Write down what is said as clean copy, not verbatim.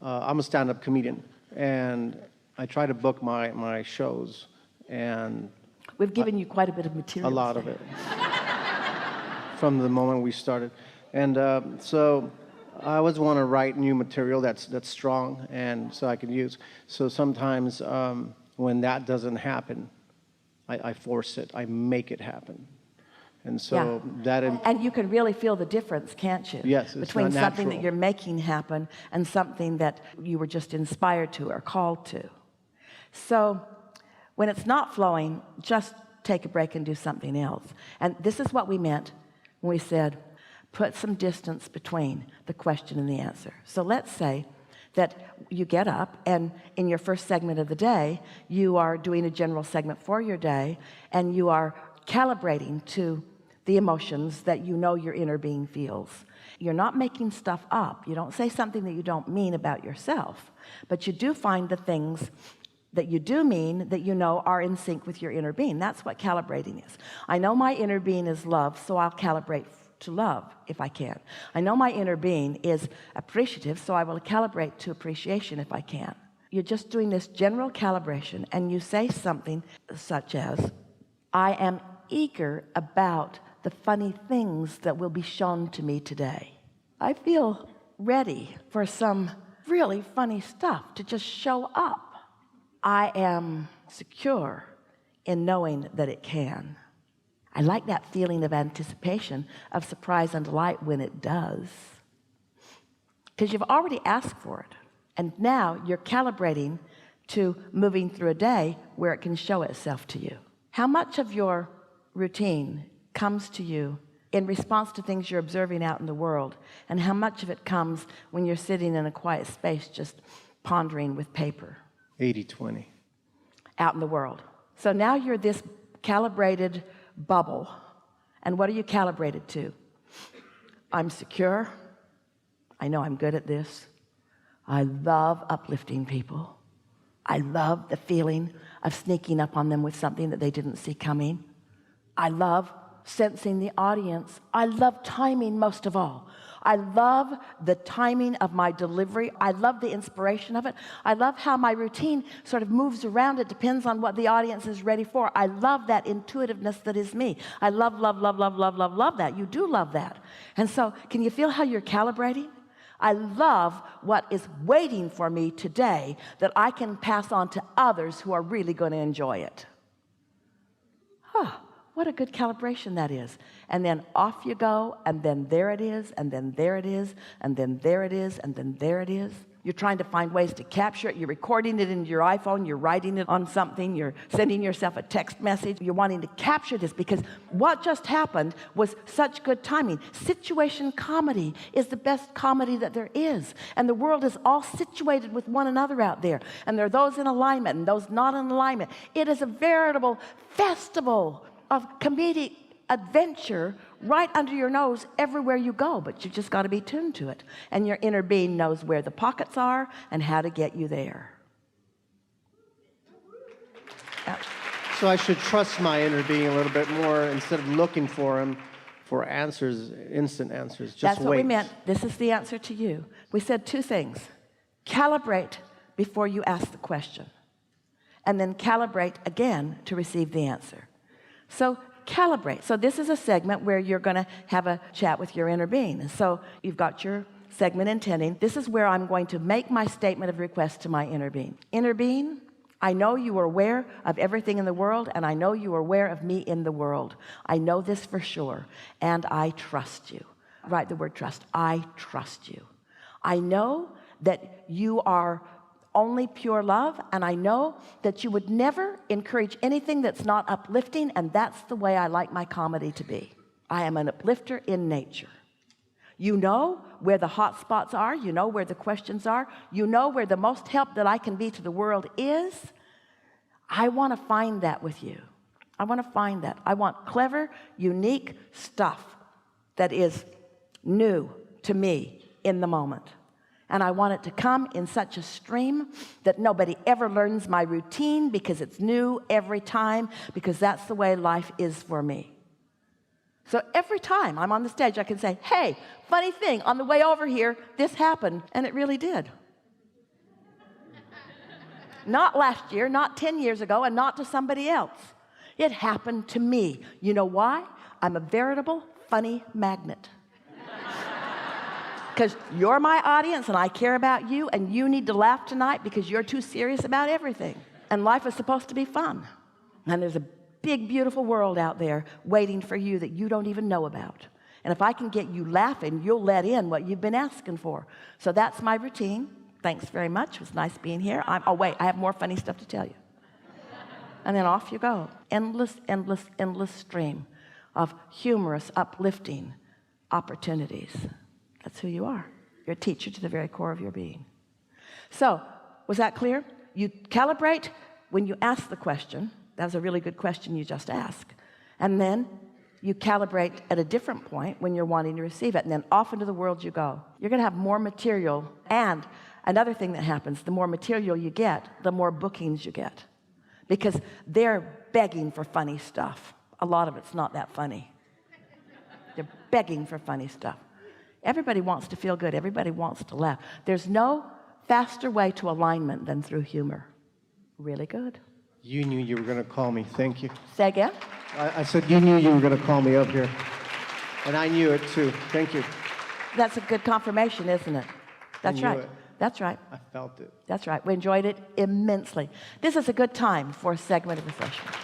I'm a stand-up comedian, and I try to book my shows, and We've given you quite a bit of material. a lot of it from the moment we started. And so I always want to write new material that's strong and so I can use. So sometimes when that doesn't happen, I force it. I make it happen. And so and you can really feel the difference, can't you? Yes, it's between not something that natural. you're making happen and something that you were just inspired to or called to. So when it's not flowing, just take a break and do something else. And this is what we meant when we said, put some distance between the question and the answer. So let's say that you get up and in your first segment of the day, you are doing a general segment for your day, and you are calibrating to the emotions that you know your inner being feels. You're not making stuff up. You don't say something that you don't mean about yourself, but you do find the things that you do mean that you know are in sync with your inner being. That's what calibrating is. I know my inner being is love, so I'll calibrate to love if I can. I know my inner being is appreciative, so I will calibrate to appreciation if I can. You're just doing this general calibration, and you say something such as, I am eager about the funny things that will be shown to me today. I feel ready for some really funny stuff to just show up. I am secure in knowing that it can. I like that feeling of anticipation, of surprise and delight when it does, because you've already asked for it, and now you're calibrating to moving through a day where it can show itself to you. How much of your routine comes to you in response to things you're observing out in the world, and how much of it comes when you're sitting in a quiet space just pondering with paper? 80-20. Out in the world. So now you're this calibrated bubble, and what are you calibrated to? I'm secure. I know I'm good at this. I love uplifting people. I love the feeling of sneaking up on them with something that they didn't see coming. I love sensing the audience. I love timing most of all. I love the timing of my delivery. I love the inspiration of it. I love how my routine sort of moves around. It depends on what the audience is ready for. I love that intuitiveness that is me. I love that. You do love that. And so can you feel how you're calibrating? I love what is waiting for me today that I can pass on to others who are really going to enjoy it. What a good calibration that is. And then off you go, and then there it is, and then there it is, and then there it is, and then there it is. You're trying to find ways to capture it. You're recording it into your iPhone. You're writing it on something. You're sending yourself a text message. You're wanting to capture this because what just happened was such good timing. Situation comedy is the best comedy that there is. And the world is all situated with one another out there. And there are those in alignment and those not in alignment. It is a veritable festival of comedic adventure right under your nose everywhere you go, but you just got to be tuned to it, and your inner being knows where the pockets are and how to get you there. So I should trust my inner being a little bit more instead of looking for him for answers, instant answers. Just That's what wait. we meant. This is the answer to you. We said two things. Calibrate before you ask the question, and then calibrate again to receive the answer. So calibrate. So this is a segment where you're going to have a chat with your inner being. And so you've got your segment intending. This is where I'm going to make my statement of request to my inner being. Inner being, I know you are aware of everything in the world, and I know you are aware of me in the world. I know this for sure, and I trust you. Write the word trust. I trust you. I know that you are only pure love, and I know that you would never encourage anything that's not uplifting, and that's the way I like my comedy to be. I am an uplifter in nature. You know where the hot spots are. You know where the questions are. You know where the most help that I can be to the world is. I want to find that with you. I want to find that. I want clever, unique stuff that is new to me in the moment. And I want it to come in such a stream that nobody ever learns my routine because it's new every time, because that's the way life is for me. So every time I'm on the stage, I can say, hey, funny thing, on the way over here, this happened, and it really did. Not last year, not 10 years ago, and not to somebody else. It happened to me. You know why? I'm a veritable funny magnet. Because you're my audience and I care about you, and you need to laugh tonight because you're too serious about everything. And life is supposed to be fun. And there's a big, beautiful world out there waiting for you that you don't even know about. And if I can get you laughing, you'll let in what you've been asking for. So that's my routine. Thanks very much. It was nice being here. Oh, wait, I have more funny stuff to tell you. And then off you go. Endless, endless, endless stream of humorous, uplifting opportunities. That's who you are. You're a teacher to the very core of your being. So, was that clear? You calibrate when you ask the question. That was a really good question you just asked. And then you calibrate at a different point when you're wanting to receive it. And then off into the world you go. You're going to have more material. And another thing that happens, the more material you get, the more bookings you get. Because they're begging for funny stuff. A lot of it's not that funny. They're begging for funny stuff. Everybody wants to feel good. Everybody wants to laugh. There's no faster way to alignment than through humor. Really good. You knew you were going to call me. Thank you. Say again? I said you knew you were going to call me up here. And I knew it too. Thank you. That's a good confirmation, isn't it? That's right. It. That's right. I felt it. That's right. We enjoyed it immensely. This is a good time for a segment of refreshment.